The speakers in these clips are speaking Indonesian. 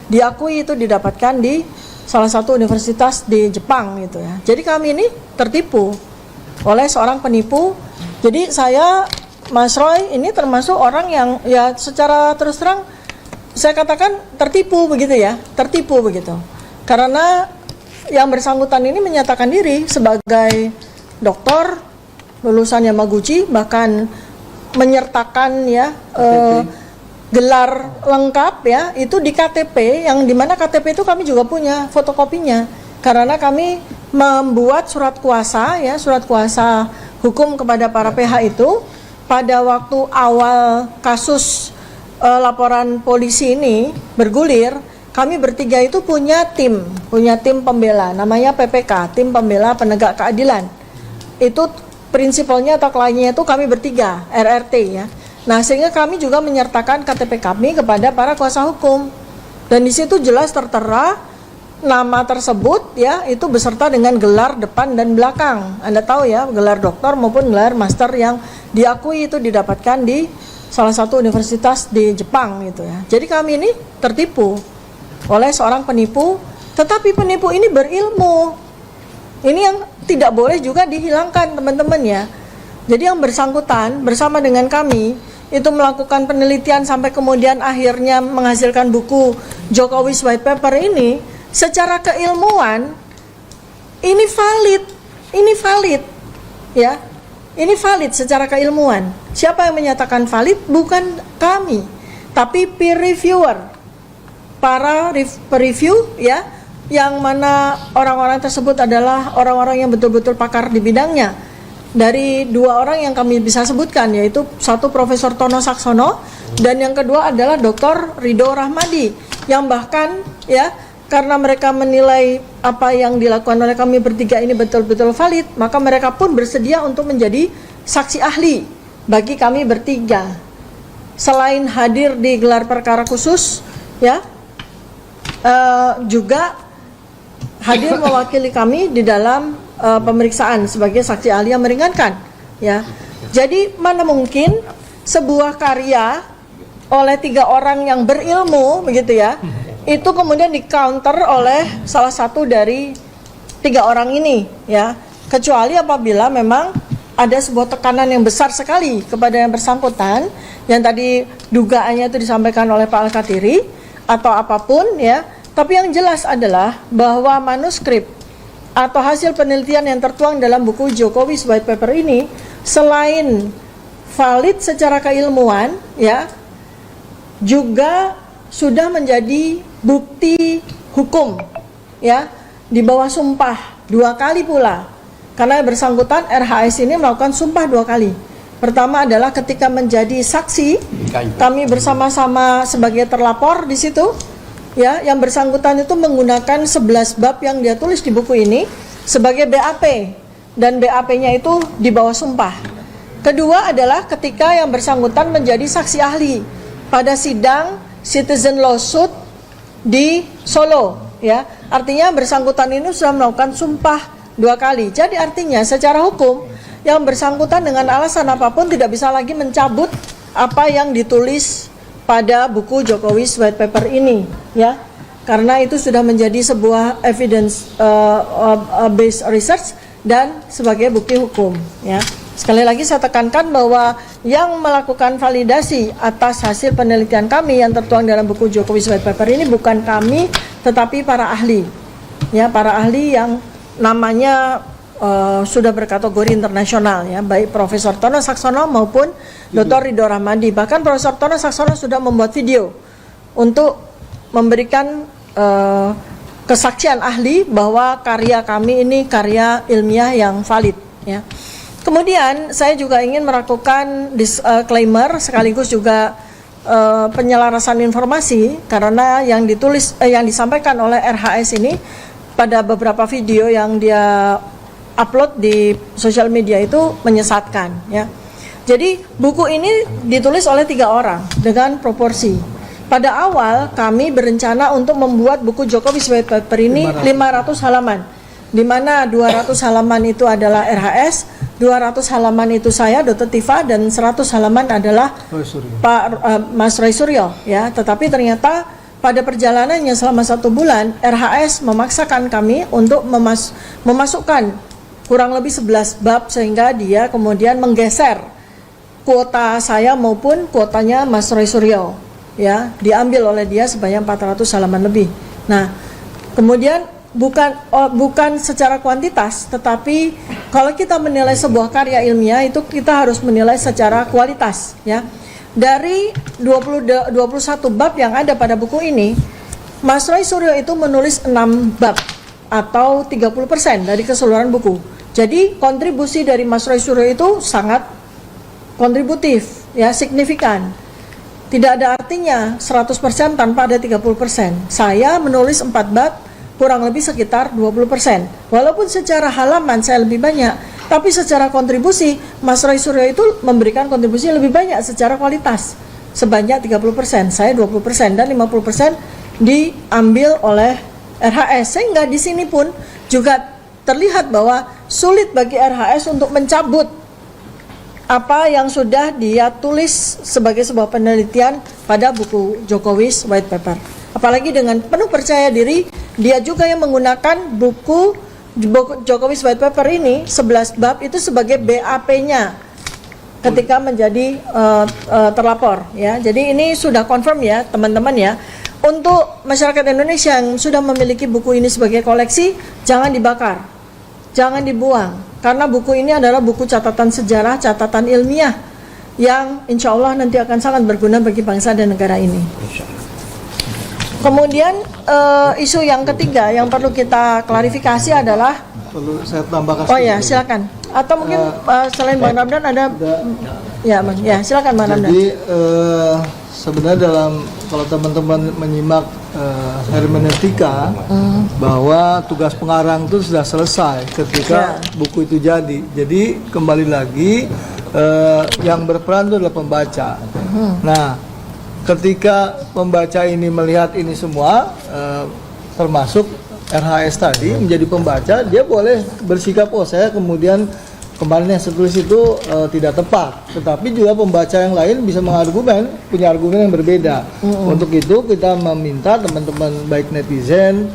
diakui itu didapatkan di salah satu universitas di Jepang gitu ya. Jadi kami ini tertipu oleh seorang penipu. Jadi saya, Mas Roy, ini termasuk orang yang ya secara terus terang saya katakan tertipu begitu ya, tertipu begitu. Karena yang bersangkutan ini menyatakan diri sebagai dokter lulusan Yamaguchi, bahkan menyertakan ya gelar lengkap ya itu di KTP, yang dimana KTP itu kami juga punya fotokopinya karena kami membuat surat kuasa ya, surat kuasa hukum kepada para pihak itu pada waktu awal kasus laporan polisi ini bergulir. Kami bertiga itu punya tim pembela namanya PPK, tim pembela penegak keadilan. Itu prinsipalnya atau kliennya itu kami bertiga, RRT ya. Nah, sehingga kami juga menyertakan KTP kami kepada para kuasa hukum. Dan di situ jelas tertera nama tersebut ya, itu beserta dengan gelar depan dan belakang. Anda tahu ya, gelar doktor maupun gelar master yang diakui itu didapatkan di salah satu universitas di Jepang gitu ya. Jadi kami ini tertipu oleh seorang penipu, tetapi penipu ini berilmu. Ini yang tidak boleh juga dihilangkan, teman-teman ya. Jadi yang bersangkutan bersama dengan kami itu melakukan penelitian sampai kemudian akhirnya menghasilkan buku Jokowi's White Paper ini, secara keilmuan ini valid ya, ini valid secara keilmuan. Siapa yang menyatakan valid? Bukan kami, tapi peer reviewer, para review ya, yang mana orang-orang tersebut adalah orang-orang yang betul-betul pakar di bidangnya. Dari dua orang yang kami bisa sebutkan, yaitu satu Profesor Tono Saksono dan yang kedua adalah Dr. Ridho Rahmadi, yang bahkan ya, karena mereka menilai apa yang dilakukan oleh kami bertiga ini betul-betul valid, maka mereka pun bersedia untuk menjadi saksi ahli bagi kami bertiga. Selain hadir di gelar perkara khusus ya, juga hadir mewakili kami di dalam pemeriksaan sebagai saksi ahli yang meringankan ya. Jadi mana mungkin sebuah karya oleh tiga orang yang berilmu begitu ya, itu kemudian di counter oleh salah satu dari tiga orang ini ya, kecuali apabila memang ada sebuah tekanan yang besar sekali kepada yang bersangkutan, yang tadi dugaannya itu disampaikan oleh Pak Al-Katiri atau apapun ya. Tapi yang jelas adalah bahwa manuskrip atau hasil penelitian yang tertuang dalam buku Jokowi's White Paper ini selain valid secara keilmuan ya, juga sudah menjadi bukti hukum ya, di bawah sumpah 2 kali pula. Karena bersangkutan RHS ini melakukan sumpah 2 kali. Pertama adalah ketika menjadi saksi, kami bersama-sama sebagai terlapor di situ. Ya, yang bersangkutan itu menggunakan 11 bab yang dia tulis di buku ini sebagai BAP, dan BAP-nya itu di bawah sumpah. Kedua adalah ketika yang bersangkutan menjadi saksi ahli pada sidang citizen lawsuit di Solo ya. Artinya bersangkutan ini sudah melakukan sumpah 2 kali. Jadi artinya secara hukum yang bersangkutan dengan alasan apapun tidak bisa lagi mencabut apa yang ditulis pada buku Jokowi's White Paper ini ya, karena itu sudah menjadi sebuah evidence based research dan sebagai bukti hukum ya. Sekali lagi saya tekankan bahwa yang melakukan validasi atas hasil penelitian kami yang tertuang dalam buku Jokowi's White Paper ini bukan kami, tetapi para ahli ya, para ahli yang namanya sudah berkategori internasional ya, baik Profesor Tono Saksono maupun Dr. Ridho Rahmadi. Bahkan Profesor Tono Saksono sudah membuat video untuk memberikan kesaksian ahli bahwa karya kami ini karya ilmiah yang valid ya. Kemudian saya juga ingin melakukan disclaimer sekaligus juga penyelarasan informasi, karena yang ditulis yang disampaikan oleh RHS ini pada beberapa video yang dia upload di sosial media itu menyesatkan ya. Jadi buku ini ditulis oleh 3 orang dengan proporsi. Pada awal kami berencana untuk membuat buku Jokowi's White Paper ini 500 halaman, di mana 200 halaman itu adalah RHS, 200 halaman itu saya Dr. Tifa, dan 100 halaman adalah Pak Mas Roy Suryo ya. Tetapi ternyata pada perjalanannya selama 1 bulan, RHS memaksakan kami untuk memasukkan kurang lebih 11 bab, sehingga dia kemudian menggeser kuota saya maupun kuotanya Mas Roy Suryo, ya, diambil oleh dia sebanyak 400 halaman lebih. Nah, kemudian bukan secara kuantitas, tetapi kalau kita menilai sebuah karya ilmiah itu kita harus menilai secara kualitas, ya. Dari 21 bab yang ada pada buku ini, Mas Roy Suryo itu menulis 6 bab atau 30% dari keseluruhan buku. Jadi kontribusi dari Mas Roy Suryo itu sangat kontributif, ya, signifikan. Tidak ada artinya 100% tanpa ada 30%. Saya menulis 4 bab, kurang lebih sekitar 20%. Walaupun secara halaman saya lebih banyak, tapi secara kontribusi, Mas Roy Suryo itu memberikan kontribusi lebih banyak secara kualitas. Sebanyak 30%, saya 20%, dan 50% diambil oleh RHS. Sehingga di sini pun juga terlihat bahwa sulit bagi RHS untuk mencabut apa yang sudah dia tulis sebagai sebuah penelitian pada buku Jokowi's White Paper. Apalagi dengan penuh percaya diri, dia juga yang menggunakan buku Jokowi's White Paper ini 11 bab itu sebagai BAP-nya ketika menjadi terlapor, ya. Jadi ini sudah confirm, ya, teman-teman, ya. Untuk masyarakat Indonesia yang sudah memiliki buku ini sebagai koleksi, jangan dibakar, jangan dibuang, karena buku ini adalah buku catatan sejarah, catatan ilmiah yang insya Allah nanti akan sangat berguna bagi bangsa dan negara ini. Kemudian isu yang ketiga yang perlu kita klarifikasi adalah, perlu saya tambahkan. Oh ya, silakan. Atau mungkin selain Bang Ramdan ada, ya Bang, ya silakan Bang Ramdan. Jadi sebenarnya kalau teman-teman menyimak hermeneutika, bahwa tugas pengarang itu sudah selesai ketika buku itu jadi. Jadi kembali lagi yang berperan itu adalah pembaca. Nah, ketika pembaca ini melihat ini semua, termasuk RHS tadi menjadi pembaca, dia boleh bersikap, oh saya kemudian kemarin yang saya tulis itu tidak tepat. Tetapi juga pembaca yang lain bisa mengargumen, punya argumen yang berbeda. Untuk itu kita meminta teman-teman baik netizen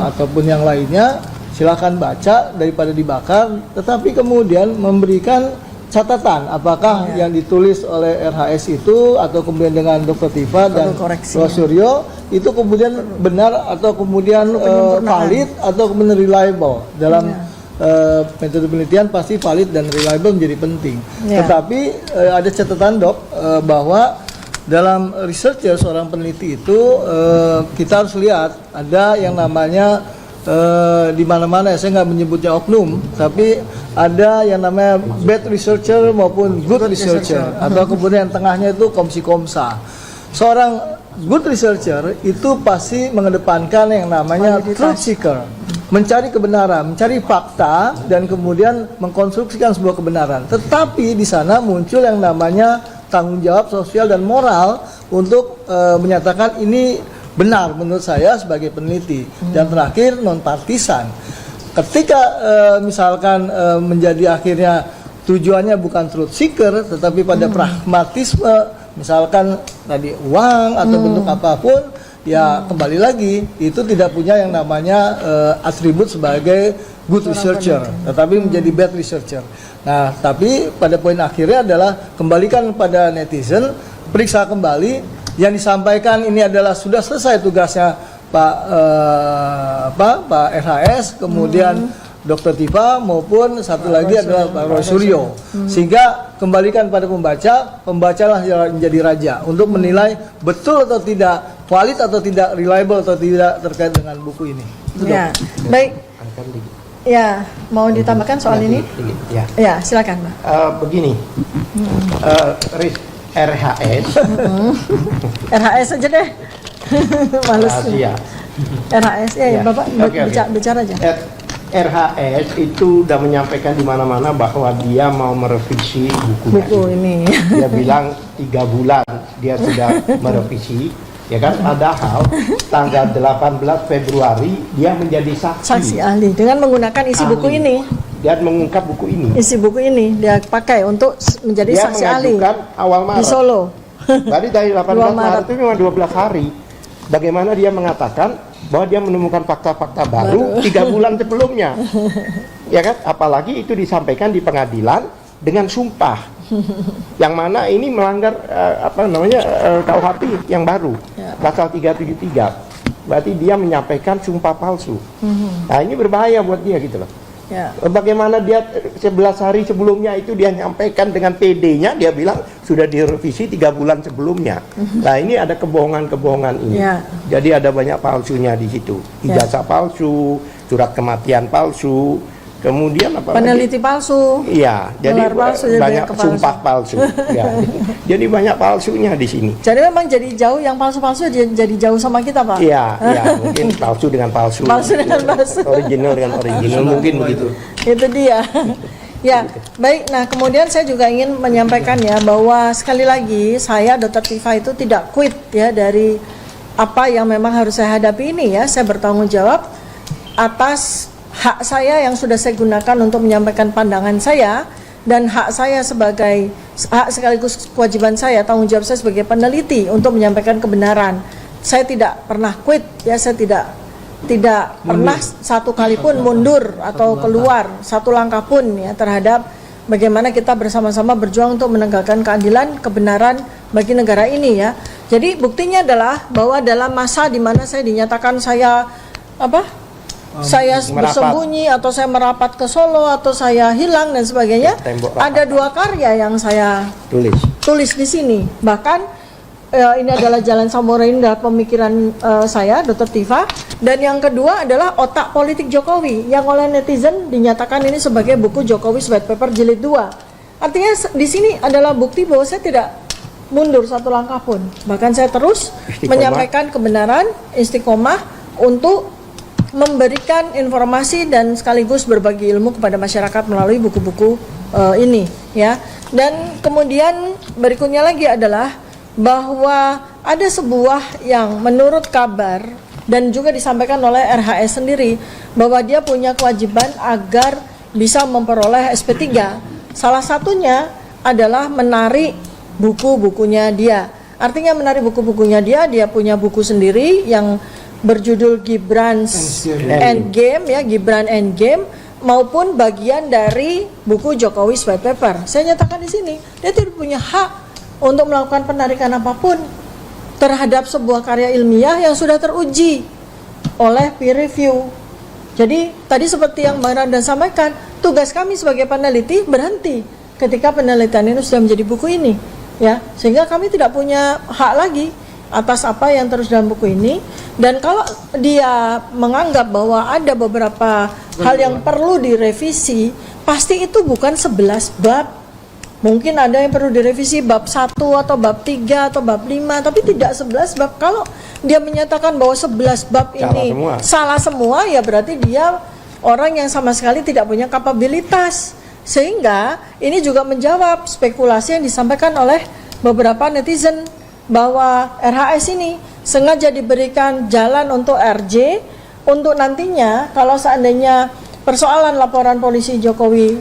ataupun yang lainnya, silakan baca daripada dibakar, tetapi kemudian memberikan catatan apakah yang ditulis oleh RHS itu atau kemudian dengan Dr. Tifa dan Roy Suryo itu kemudian benar atau kemudian valid atau kemudian reliable. Dalam metode penelitian pasti valid dan reliable menjadi penting. Tetapi ada catatan, Dok, bahwa dalam researcher, seorang peneliti itu kita harus lihat ada yang namanya di mana-mana, saya nggak menyebutnya oknum, tapi ada yang namanya bad researcher maupun good researcher, atau kemudian yang tengahnya itu komsi-komsa. Seorang good researcher itu pasti mengedepankan yang namanya truth seeker, mencari kebenaran, mencari fakta, dan kemudian mengkonstruksikan sebuah kebenaran. Tetapi di sana muncul yang namanya tanggung jawab sosial dan moral untuk menyatakan ini benar menurut saya sebagai peneliti. Dan terakhir, non partisan. Ketika misalkan menjadi akhirnya tujuannya bukan truth seeker tetapi pada pragmatisme, misalkan tadi uang atau bentuk apapun, ya kembali lagi itu tidak punya yang namanya atribut sebagai good researcher, tetapi menjadi bad researcher. Nah, tapi pada poin akhirnya adalah kembalikan pada netizen, periksa kembali yang disampaikan ini adalah sudah selesai tugasnya Pak RHS, kemudian Dr. Tifa maupun satu lagi adalah Pak Roy Suryo. Sehingga kembalikan pada pembaca, pembacalah yang menjadi raja untuk menilai betul atau tidak, valid atau tidak, reliable atau tidak terkait dengan buku ini. Ya, baik. Ya, mau ditambahkan soal ini? Ya, silakan, Pak. Begini, RHS, RHS aja deh. Males. RHS ya, Bapak bicara aja. RHS itu sudah menyampaikan di mana-mana bahwa dia mau merevisi buku ini. Dia bilang 3 bulan dia sudah merevisi, ya kan? Padahal tanggal 18 Februari dia menjadi saksi ahli dengan menggunakan isi buku ini. Dia mengungkap buku ini. Isi buku ini dia pakai untuk menjadi saksi ahli. Dia mengajukan awal Maret. Di Solo. Berarti dari 18 Maret itu cuma 12 hari. bagaimana dia mengatakan bahwa dia menemukan fakta-fakta baru 3 bulan sebelumnya. Ya kan? Apalagi itu disampaikan di pengadilan dengan sumpah. Yang mana ini melanggar KUHP yang baru, pasal 373. Berarti dia menyampaikan sumpah palsu. Nah, ini berbahaya buat dia gitu loh. Ya. Bagaimana dia 11 hari sebelumnya itu dia nyampaikan dengan PD-nya, dia bilang sudah direvisi 3 bulan sebelumnya. Nah, ini ada kebohongan-kebohongan ini. Ya. Jadi ada banyak palsunya di situ. Ijazah palsu, surat kematian palsu, kemudian apa Peneliti palsu. Iya, jadi Gelar palsu, banyak jadi sumpah palsu. Ya. Jadi banyak palsunya di sini. Jadi memang jadi jauh, yang palsu-palsu jadi jauh sama kita, Pak. Iya, mungkin palsu dengan palsu. Palsu dengan palsu. Original dengan original mungkin begitu. Itu dia. Ya, baik. Nah, kemudian saya juga ingin menyampaikan ya bahwa sekali lagi saya Dr. Tifa itu tidak quit ya dari apa yang memang harus saya hadapi ini ya. Saya bertanggung jawab atas hak saya yang sudah saya gunakan untuk menyampaikan pandangan saya, dan hak saya sebagai hak sekaligus kewajiban saya, tanggung jawab saya sebagai peneliti untuk menyampaikan kebenaran. Saya tidak pernah quit ya, saya tidak pernah satu kali pun mundur atau keluar satu langkah pun ya terhadap bagaimana kita bersama-sama berjuang untuk menegakkan keadilan, kebenaran bagi negara ini ya. Jadi buktinya adalah bahwa dalam masa di mana saya dinyatakan saya saya bersembunyi atau saya merapat ke Solo atau saya hilang dan sebagainya, ada 2 karya yang saya tulis di sini. Bahkan ini adalah Jalan Samurai Indah, pemikiran saya Dr. Tifa, dan yang kedua adalah Otak Politik Jokowi yang oleh netizen dinyatakan ini sebagai buku Jokowi White Paper Jilid 2. Artinya di sini adalah bukti bahwa saya tidak mundur satu langkah pun. Bahkan saya terus menyampaikan kebenaran, istiqomah untuk memberikan informasi dan sekaligus berbagi ilmu kepada masyarakat melalui buku-buku ini ya. Dan kemudian berikutnya lagi adalah bahwa ada sebuah yang menurut kabar dan juga disampaikan oleh RHS sendiri bahwa dia punya kewajiban agar bisa memperoleh SP3. Salah satunya adalah menarik buku-bukunya dia. Artinya menarik buku-bukunya dia punya buku sendiri yang berjudul Gibran's Endgame ya, Gibran Endgame, maupun bagian dari buku Jokowi White Paper. Saya nyatakan di sini, dia tidak punya hak untuk melakukan penarikan apapun terhadap sebuah karya ilmiah yang sudah teruji oleh peer review. Jadi tadi seperti yang Bang Ramdan sampaikan, tugas kami sebagai peneliti berhenti ketika penelitian ini sudah menjadi buku ini ya, sehingga kami tidak punya hak lagi atas apa yang terus dalam buku ini. Dan kalau dia menganggap bahwa ada beberapa hal yang perlu direvisi, pasti itu bukan 11 bab. Mungkin ada yang perlu direvisi bab 1 atau bab 3 atau bab 5, tapi tidak 11 bab. Kalau dia menyatakan bahwa 11 bab ini salah semua, ya berarti dia orang yang sama sekali tidak punya kapabilitas. Sehingga ini juga menjawab spekulasi yang disampaikan oleh beberapa netizen bahwa RHS ini sengaja diberikan jalan untuk RJ untuk nantinya kalau seandainya persoalan laporan polisi Jokowi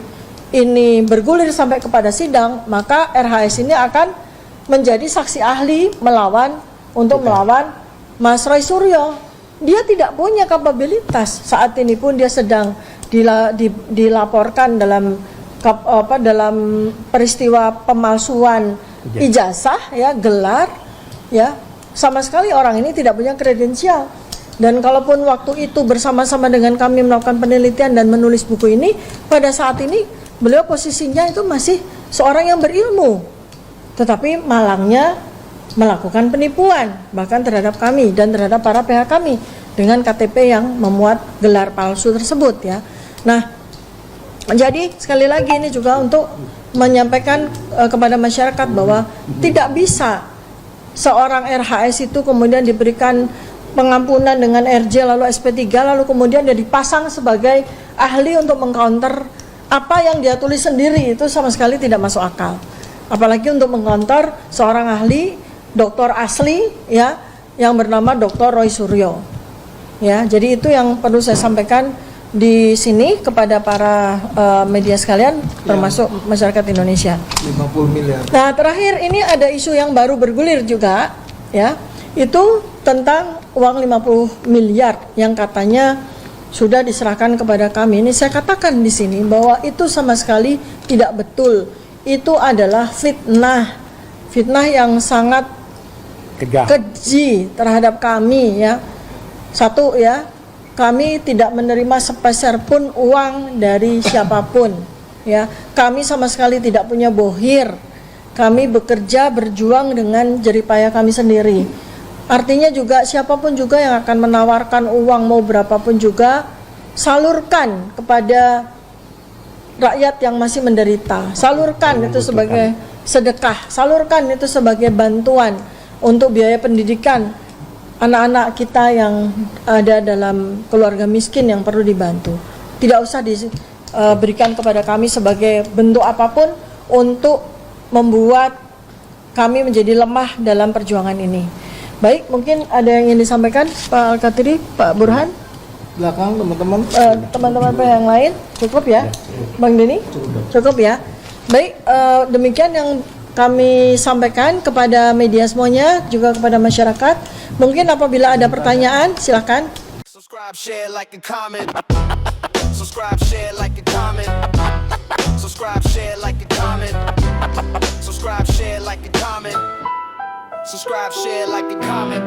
ini bergulir sampai kepada sidang, maka RHS ini akan menjadi saksi ahli melawan Mas Roy Suryo. Dia tidak punya kapabilitas. Saat ini pun dia sedang dilaporkan dalam peristiwa pemalsuan ijazah ya, gelar ya. Sama sekali orang ini tidak punya kredensial. Dan kalaupun waktu itu bersama-sama dengan kami melakukan penelitian dan menulis buku ini, pada saat ini beliau posisinya itu masih seorang yang berilmu, tetapi malangnya melakukan penipuan bahkan terhadap kami dan terhadap para pihak kami dengan KTP yang memuat gelar palsu tersebut ya. Nah, jadi sekali lagi ini juga untuk menyampaikan kepada masyarakat bahwa tidak bisa seorang RHS itu kemudian diberikan pengampunan dengan RJ lalu SP3 lalu kemudian dia dipasang sebagai ahli untuk mengcounter apa yang dia tulis sendiri. Itu sama sekali tidak masuk akal. Apalagi untuk mengcounter seorang ahli doktor asli ya yang bernama Dr. Roy Suryo. Ya, jadi itu yang perlu saya sampaikan di sini kepada para media sekalian termasuk masyarakat Indonesia. 50 miliar. Nah, terakhir ini ada isu yang baru bergulir juga ya. Itu tentang uang 50 miliar yang katanya sudah diserahkan kepada kami. Ini saya katakan di sini bahwa itu sama sekali tidak betul. Itu adalah fitnah. Fitnah yang sangat keji terhadap kami ya. Satu ya, kami tidak menerima sepeser pun uang dari siapapun ya. Kami sama sekali tidak punya bohir. Kami bekerja berjuang dengan jeripaya kami sendiri. Artinya juga siapapun juga yang akan menawarkan uang mau berapapun juga, salurkan kepada rakyat yang masih menderita. Salurkan itu sebagai sedekah, salurkan itu sebagai bantuan untuk biaya pendidikan anak-anak kita yang ada dalam keluarga miskin yang perlu dibantu. Tidak usah diberikan kepada kami sebagai bentuk apapun untuk membuat kami menjadi lemah dalam perjuangan ini. Baik, mungkin ada yang ingin disampaikan Pak Al-Katiri, Pak Burhan? Belakang teman-teman. Teman-teman yang lain, cukup ya? Bang Denny? Cukup ya? Baik, demikian yang kami sampaikan kepada media semuanya, juga kepada masyarakat. Mungkin apabila ada pertanyaan, silakan. Subscribe, share, like, and comment. Subscribe, share, like, and comment. Subscribe, share, like, and comment. Subscribe, share, like, and comment. Subscribe, share, like, and comment.